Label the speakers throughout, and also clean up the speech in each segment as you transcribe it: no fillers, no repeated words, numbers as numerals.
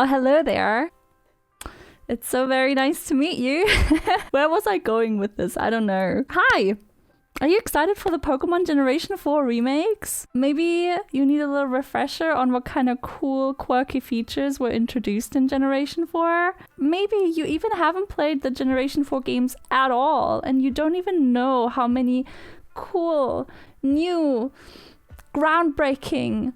Speaker 1: Oh, hello there. It's so very nice to meet you. Where was I going with this? I don't know. Hi! Are you excited for the Pokemon Generation 4 remakes? Maybe you need a little refresher on what kind of cool, quirky features were introduced in Generation 4? Maybe you even haven't played the Generation 4 games at all, and you don't even know how many cool, new, groundbreaking...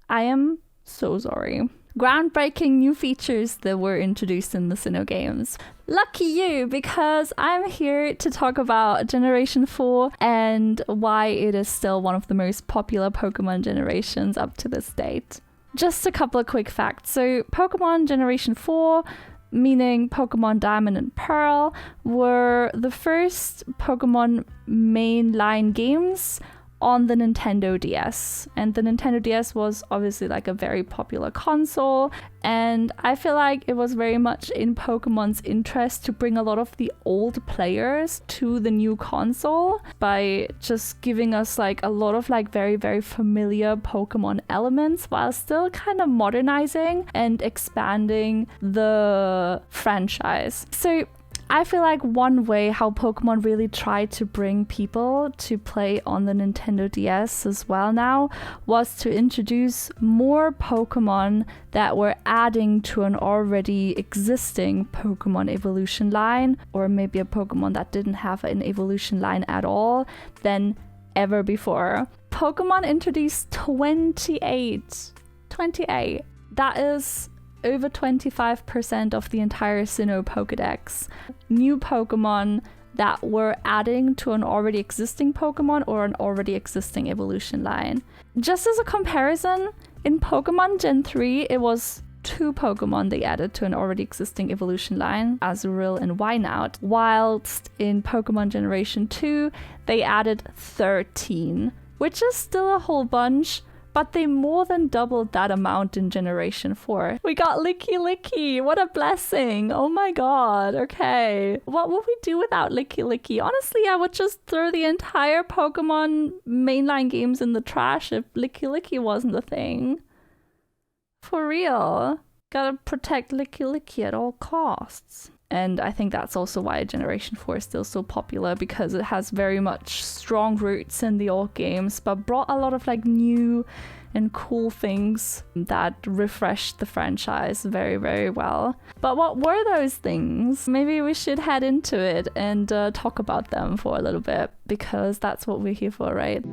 Speaker 1: I am so sorry. Groundbreaking new features that were introduced in the Sinnoh games. Lucky you, because I'm here to talk about Generation 4 and why it is still one of the most popular Pokemon generations up to this date. Just a couple of quick facts. So Pokemon Generation 4, meaning Pokemon Diamond and Pearl, were the first Pokemon mainline games on the Nintendo DS. And the Nintendo DS was obviously like a very popular console, and I feel like it was very much in Pokemon's interest to bring a lot of the old players to the new console by just giving us like a lot of like very, very familiar Pokemon elements while still kind of modernizing and expanding the franchise. So I feel like one way how Pokemon really tried to bring people to play on the Nintendo DS as well now was to introduce more Pokemon that were adding to an already existing Pokemon evolution line, or maybe a Pokemon that didn't have an evolution line at all, than ever before. Pokemon introduced 28. That is over 25% of the entire Sinnoh Pokédex. New Pokemon that were adding to an already existing Pokemon or an already existing evolution line. Just as a comparison, in Pokemon Gen 3, it was 2 Pokemon they added to an already existing evolution line, Azurill and Wynaut, whilst in Pokemon Generation 2, they added 13, which is still a whole bunch, but they more than doubled that amount in Generation 4. We got Licky, what a blessing. Oh my god, okay. What would we do without Licky? Honestly, I would just throw the entire Pokemon mainline games in the trash if Licky wasn't a thing. For real. Gotta protect Licky at all costs. And I think that's also why Generation 4 is still so popular, because it has very much strong roots in the old games, but brought a lot of like new and cool things that refreshed the franchise very, very well. But what were those things? Maybe we should head into it and talk about them for a little bit, because that's what we're here for, right?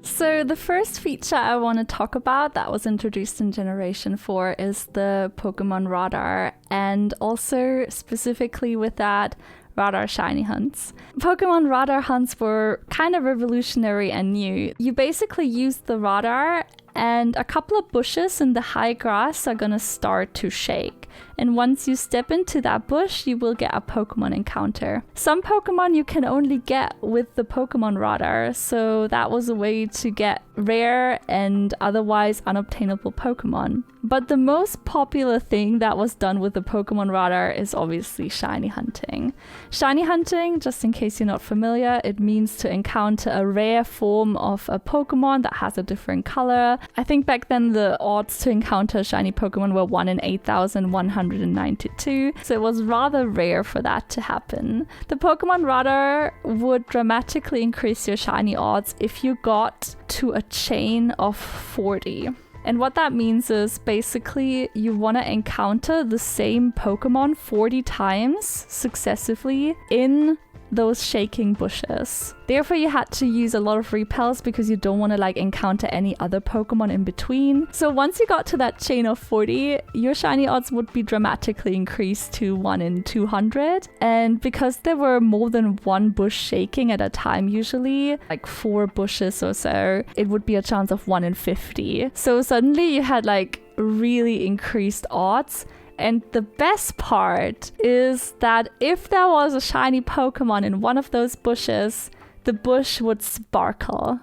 Speaker 1: So the first feature I want to talk about that was introduced in Generation 4 is the Pokemon Radar, and also specifically with that, Radar Shiny Hunts. Pokemon Radar Hunts were kind of revolutionary and new. You basically use the radar and a couple of bushes in the high grass are gonna start to shake. And once you step into that bush, you will get a Pokemon encounter. Some Pokemon you can only get with the Pokemon Radar, so that was a way to get rare and otherwise unobtainable Pokemon. But the most popular thing that was done with the Pokemon Radar is obviously shiny hunting. Shiny hunting, just in case you're not familiar, it means to encounter a rare form of a Pokemon that has a different color. I think back then the odds to encounter a shiny Pokemon were 1 in 8,192, so it was rather rare for that to happen. The Pokemon Radar would dramatically increase your shiny odds if you got to a chain of 40. And what that means is basically you want to encounter the same Pokemon 40 times successively in those shaking bushes. Therefore, you had to use a lot of repels because you don't want to like encounter any other Pokemon in between. So once you got to that chain of 40, your shiny odds would be dramatically increased to 1 in 200. And because there were more than one bush shaking at a time, usually like 4 bushes or so, it would be a chance of 1 in 50. So suddenly you had like really increased odds. And the best part is that if there was a shiny Pokemon in one of those bushes, the bush would sparkle.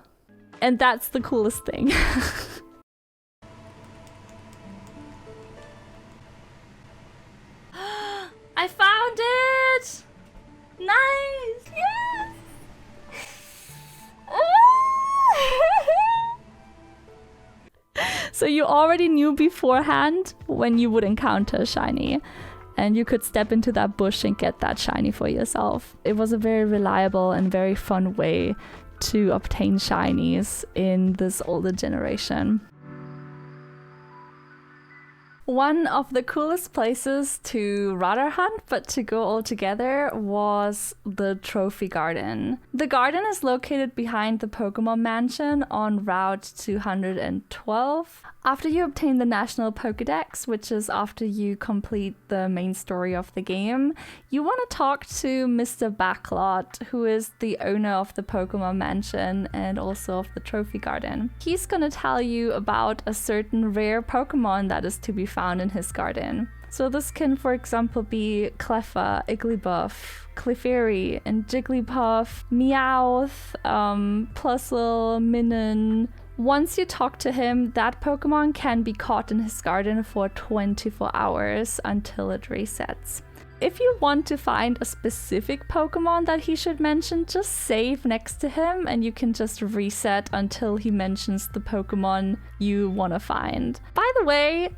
Speaker 1: And that's the coolest thing. I found it! Nice! Yes! So you already knew beforehand when you would encounter a shiny, and you could step into that bush and get that shiny for yourself. It was a very reliable and very fun way to obtain shinies in this older generation. One of the coolest places to radar hunt, but to go all together, was the Trophy Garden. The garden is located behind the Pokemon Mansion on Route 212. After you obtain the National Pokédex, which is after you complete the main story of the game, you want to talk to Mr. Backlot, who is the owner of the Pokemon Mansion and also of the Trophy Garden. He's going to tell you about a certain rare Pokemon that is to be found in his garden. So this can, for example, be Cleffa, Igglybuff, Clefairy, and Jigglypuff, Meowth, Plusle, Minun. Once you talk to him, that Pokemon can be caught in his garden for 24 hours until it resets. If you want to find a specific Pokemon that he should mention, just save next to him and you can just reset until he mentions the Pokemon you want to find. By the way,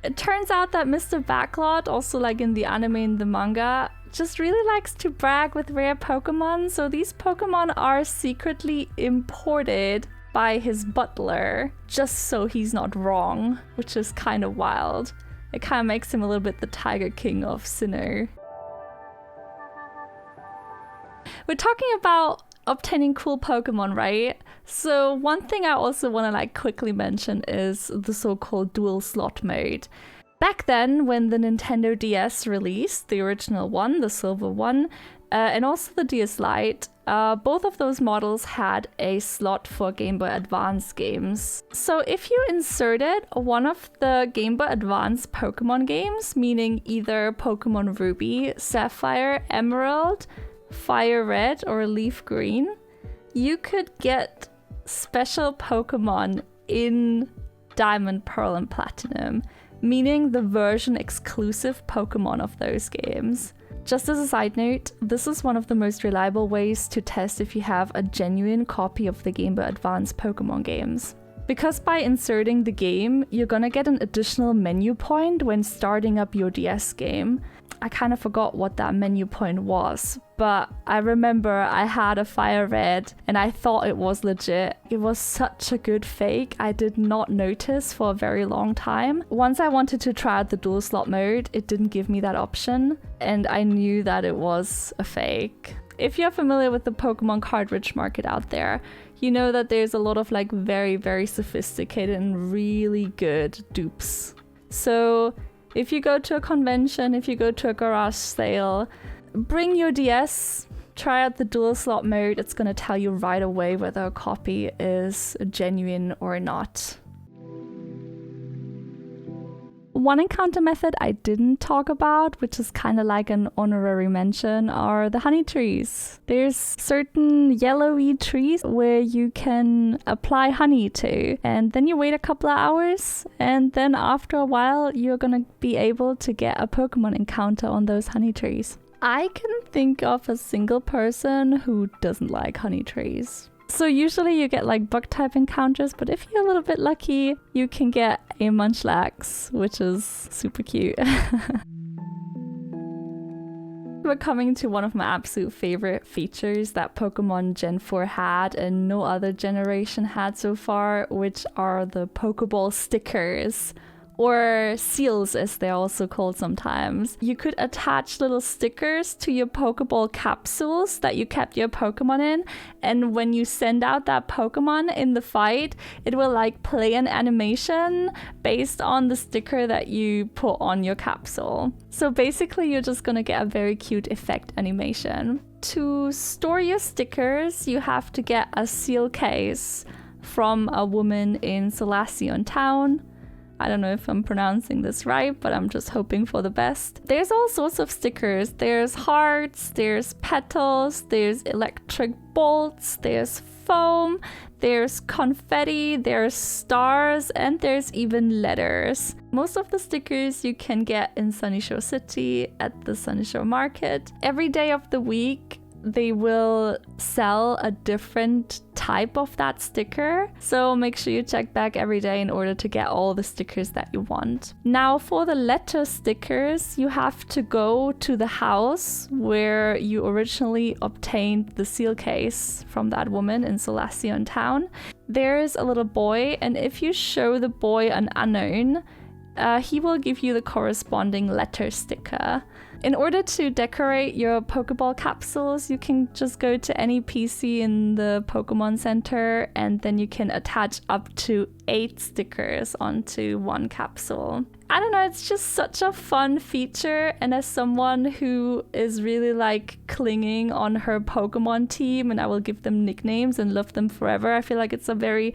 Speaker 1: it turns out that Mr. Backlot, also like in the anime and the manga, just really likes to brag with rare Pokemon, so these Pokemon are secretly imported by his butler, just so he's not wrong, which is kind of wild. It kind of makes him a little bit the Tiger King of Sinnoh. We're talking about obtaining cool Pokemon, right? So one thing I also want to quickly mention is the so-called dual slot mode. Back then, when the Nintendo DS released, the original one, the silver one, and also the DS Lite, both of those models had a slot for Game Boy Advance games. So if you inserted one of the Game Boy Advance Pokemon games, meaning either Pokemon Ruby, Sapphire, Emerald, Fire Red, or Leaf Green, you could get special Pokemon in Diamond, Pearl, and Platinum, meaning the version exclusive Pokemon of those games. Just as a side note, this is one of the most reliable ways to test if you have a genuine copy of the Game Boy Advance Pokemon games. Because by inserting the game, you're gonna get an additional menu point when starting up your DS game. I kind of forgot what that menu point was, but I remember I had a Fire Red and I thought it was legit. It was such a good fake, I did not notice for a very long time. Once I wanted to try out the dual slot mode, it didn't give me that option, and I knew that it was a fake. If you're familiar with the Pokemon cartridge market out there, you know that there's a lot of very, very sophisticated and really good dupes. So if you go to a convention, if you go to a garage sale, bring your DS, try out the dual slot mode. It's going to tell you right away whether a copy is genuine or not. One encounter method I didn't talk about, which is kind of like an honorary mention, are the honey trees. There's certain yellowy trees where you can apply honey to, and then you wait a couple of hours, and then after a while you're gonna be able to get a Pokemon encounter on those honey trees. I can think of a single person who doesn't like honey trees. So usually you get bug type encounters, but if you're a little bit lucky, you can get a Munchlax, which is super cute. We're coming to one of my absolute favorite features that Pokemon Gen 4 had and no other generation had so far, which are the Pokeball stickers. Or seals, as they're also called sometimes. You could attach little stickers to your Pokeball capsules that you kept your Pokemon in, and when you send out that Pokemon in the fight, it will play an animation based on the sticker that you put on your capsule. So basically you're just gonna get a very cute effect animation. To store your stickers, you have to get a seal case from a woman in Solaceon Town. I don't know if I'm pronouncing this right, but I'm just hoping for the best. There's all sorts of stickers. There's hearts, there's petals, there's electric bolts, there's foam, there's confetti, there's stars, and there's even letters. Most of the stickers you can get in Sunnyshow City at the Sunnyshow Market. Every day of the week, they will sell a different type of that sticker. So make sure you check back every day in order to get all the stickers that you want. Now for the letter stickers, you have to go to the house where you originally obtained the seal case from that woman in Solaceon Town. There's a little boy, and if you show the boy an unknown, he will give you the corresponding letter sticker. In order to decorate your Pokeball capsules, you can just go to any PC in the Pokemon Center, and then you can attach up to 8 stickers onto one capsule. I don't know, it's just such a fun feature, and as someone who is really like clinging on her Pokemon team, and I will give them nicknames and love them forever, I feel like it's a very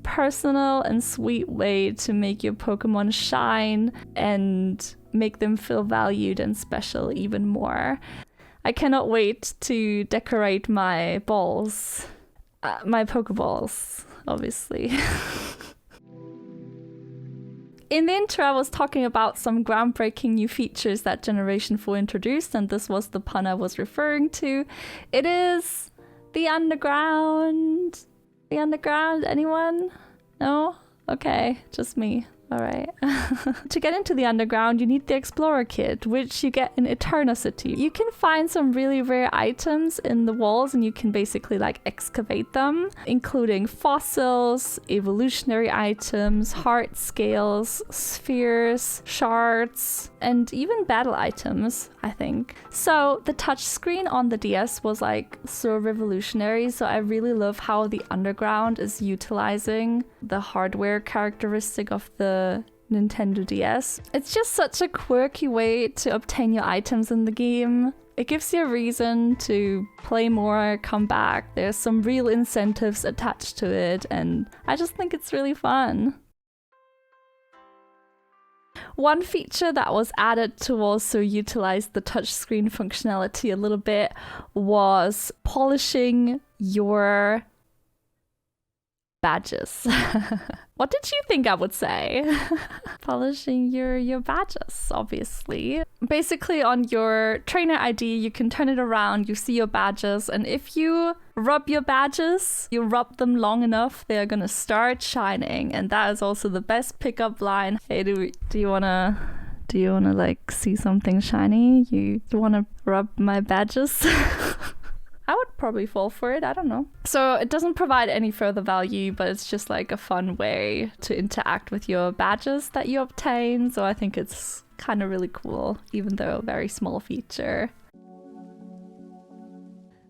Speaker 1: personal and sweet way to make your Pokemon shine and make them feel valued and special even more. I cannot wait to decorate my balls. My Pokeballs, obviously. In the intro, I was talking about some groundbreaking new features that Generation 4 introduced, and this was the pun I was referring to. It is the underground. The underground, anyone? No? Okay, just me. Alright. To get into the underground, you need the Explorer Kit, which you get in Eternity. You can find some really rare items in the walls, and you can basically like excavate them, including fossils, evolutionary items, heart scales, spheres, shards, and even battle items, I think. So the touchscreen on the DS was like so revolutionary, so I really love how the underground is utilizing the hardware characteristic of the Nintendo DS. It's just such a quirky way to obtain your items in the game. It gives you a reason to play more, come back. There's some real incentives attached to it, and I just think it's really fun. One feature that was added to also utilize the touchscreen functionality a little bit was polishing your badges. What did you think I would say? Polishing your badges, obviously. Basically, on your trainer ID, you can turn it around, you see your badges, and if you rub your badges, you rub them long enough, they're gonna start shining. And that is also the best pickup line. Hey, do you wanna like see something shiny? You wanna rub my badges? I would probably fall for it, I don't know. So it doesn't provide any further value, but it's just like a fun way to interact with your badges that you obtain. So I think it's kind of really cool, even though a very small feature.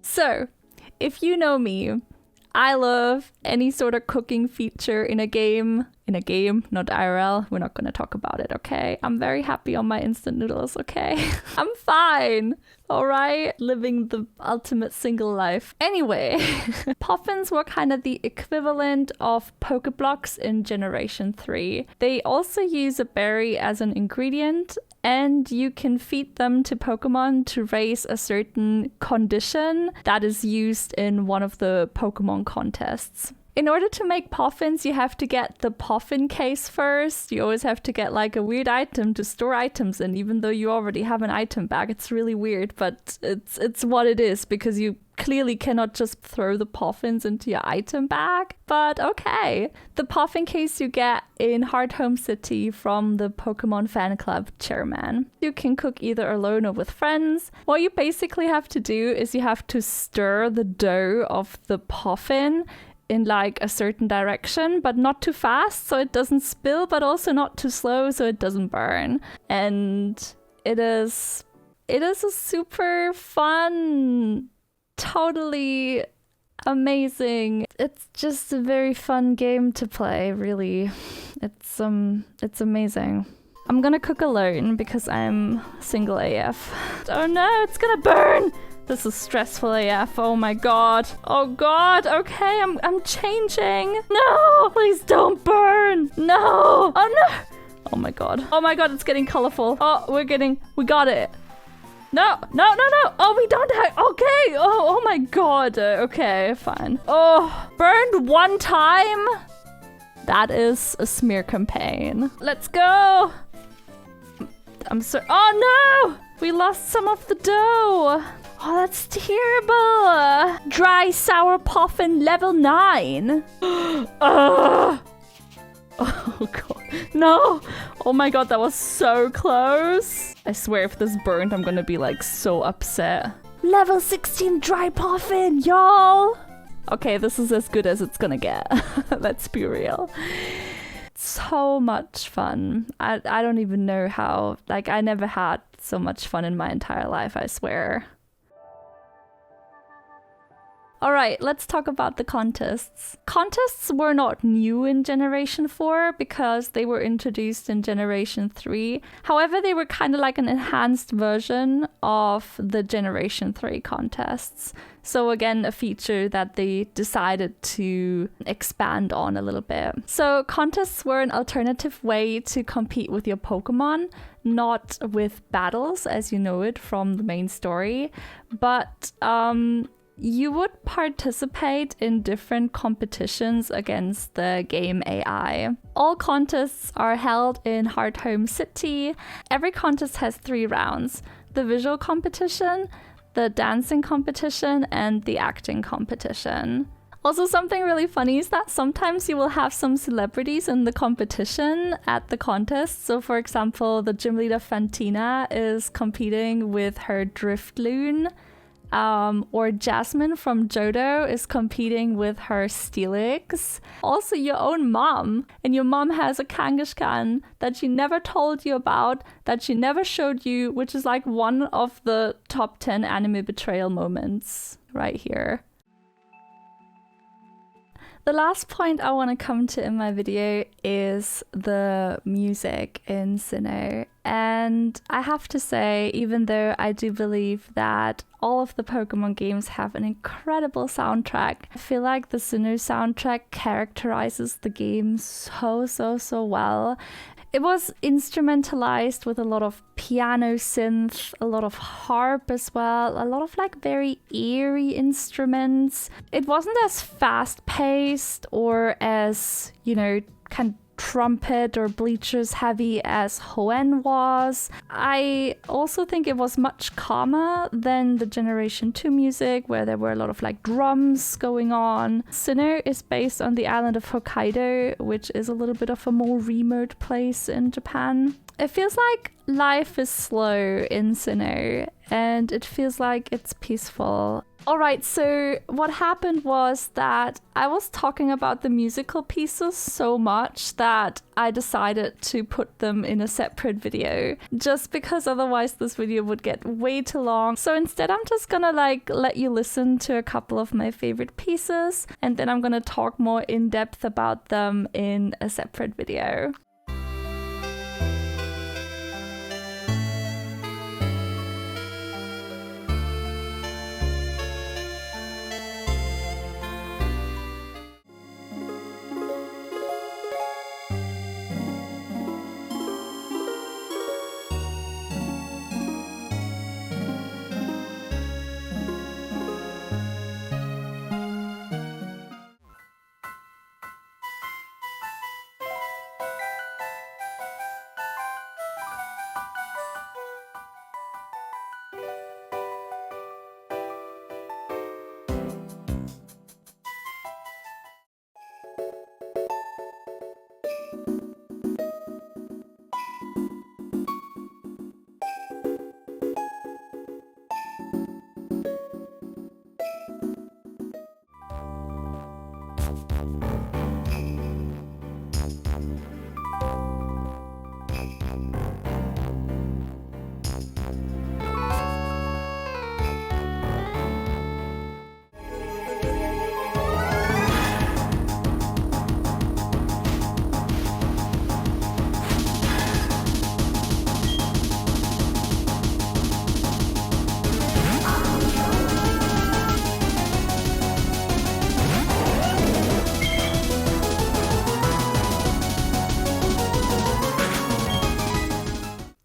Speaker 1: So if you know me, I love any sort of cooking feature in a game, not IRL. We're not going to talk about it, okay? I'm very happy on my instant noodles, okay? I'm fine, all right? Living the ultimate single life. Anyway, Poffins were kind of the equivalent of Pokeblocks in Generation 3. They also use a berry as an ingredient, and you can feed them to Pokemon to raise a certain condition that is used in one of the Pokemon contests. In order to make Poffins, you have to get the Poffin case first. You always have to get like a weird item to store items in, even though you already have an item bag. It's really weird, but it's what it is, because you clearly cannot just throw the Poffins into your item bag. But okay. The Poffin case you get in Heart Home City from the Pokemon fan club chairman. You can cook either alone or with friends. What you basically have to do is you have to stir the dough of the Poffin in like a certain direction, but not too fast so it doesn't spill, but also not too slow so it doesn't burn. And it is a super fun, totally amazing. It's just a very fun game to play, really. It's amazing. I'm gonna cook alone because I'm single AF. Oh no, it's gonna burn! This is stressful AF. Oh my god. Oh god. Okay, I'm changing. No, please don't burn. No. Oh no. Oh my god. Oh my god, it's getting colorful. Oh, we got it. No. Oh, we don't have, okay. Oh my god. Okay, fine. Oh, burned one time? That is a smear campaign. Let's go. Oh no. We lost some of the dough. Oh, that's terrible. Dry sour Poffin level 9. Ugh. Oh god. No. Oh my god, that was so close. I swear if this burned, I'm gonna be like so upset. Level 16 dry Poffin, y'all. Okay, this is as good as it's gonna get. Let's be real. So much fun. I don't even know how. Like, I never had so much fun in my entire life, I swear. Alright, let's talk about the contests. Contests were not new in Generation 4 because they were introduced in Generation 3. However, they were kind of like an enhanced version of the Generation 3 contests. So again, a feature that they decided to expand on a little bit. So contests were an alternative way to compete with your Pokemon, not with battles as you know it from the main story, but you would participate in different competitions against the game AI. All contests are held in Hardhome City. Every contest has 3 rounds: the visual competition, the dancing competition, and the acting competition. Also, something really funny is that sometimes you will have some celebrities in the competition at the contest. So for example, the gym leader Fantina is competing with her Driftloon. Or Jasmine from Johto is competing with her Steelix. Also your own mom. And your mom has a Kangaskhan that she never told you about, that she never showed you, which is like one of the top 10 anime betrayal moments right here. The last point I want to come to in my video is the music in Sinnoh. And I have to say, even though I do believe that all of the Pokemon games have an incredible soundtrack, I feel like the Sinnoh soundtrack characterizes the game so well. It was instrumentalized with a lot of piano synth, a lot of harp as well, a lot of like very eerie instruments. It wasn't as fast-paced or as, you know, kind of trumpet or bleachers heavy as Hoenn was. I also think it was much calmer than the Generation 2 music, where there were a lot of like drums going on. Sinnoh is based on the island of Hokkaido, which is a little bit of a more remote place in Japan. It feels like life is slow in Sinnoh, and it feels like it's peaceful. Alright, so what happened was that I was talking about the musical pieces so much that I decided to put them in a separate video, just because otherwise this video would get way too long. So instead I'm just gonna like let you listen to a couple of my favorite pieces, and then I'm gonna talk more in depth about them in a separate video.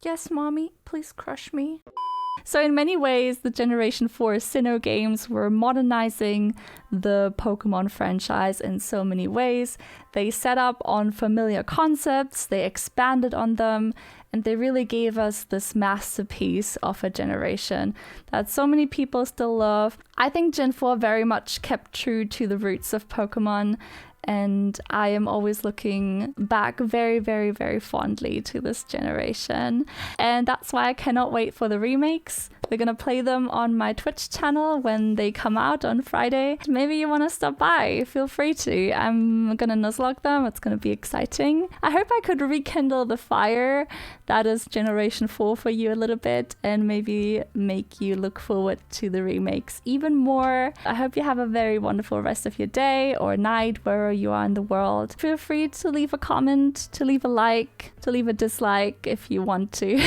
Speaker 1: Yes, mommy, please crush me. So in many ways, the Generation 4 Sinnoh games were modernizing the Pokemon franchise in so many ways. They set up on familiar concepts, they expanded on them, and they really gave us this masterpiece of a generation that so many people still love. I think Gen 4 very much kept true to the roots of Pokemon, and I am always looking back very, very, very fondly to this generation. And that's why I cannot wait for the remakes. We're gonna play them on my Twitch channel when they come out on Friday. Maybe you wanna stop by, feel free to. I'm gonna nuzlocke them, it's gonna be exciting. I hope I could rekindle the fire that is Generation 4 for you a little bit and maybe make you look forward to the remakes even more. I hope you have a very wonderful rest of your day or night, wherever you are in the world. Feel free to leave a comment, to leave a like, to leave a dislike if you want to.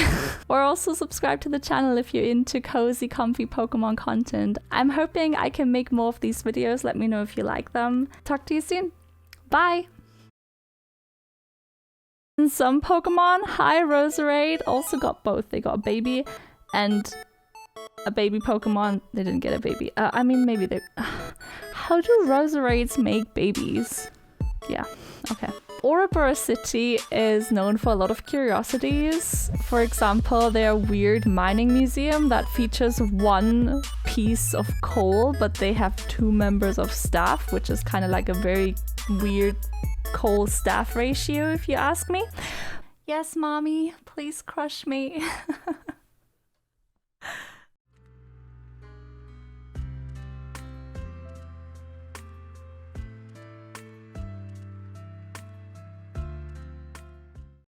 Speaker 1: Or also subscribe to the channel if you're into cozy, comfy Pokemon content. I'm hoping I can make more of these videos. Let me know if you like them. Talk to you soon. Bye! And some Pokemon, hi Roserade, also got both. They got a baby and a baby Pokemon. They didn't get a baby. I mean, maybe they... How do Roserades make babies? Yeah, okay. Ouroboros City is known for a lot of curiosities. For example, their weird mining museum that features one piece of coal, but they have 2 members of staff, which is kind of like a very weird coal staff ratio, if you ask me. Yes, mommy, please crush me.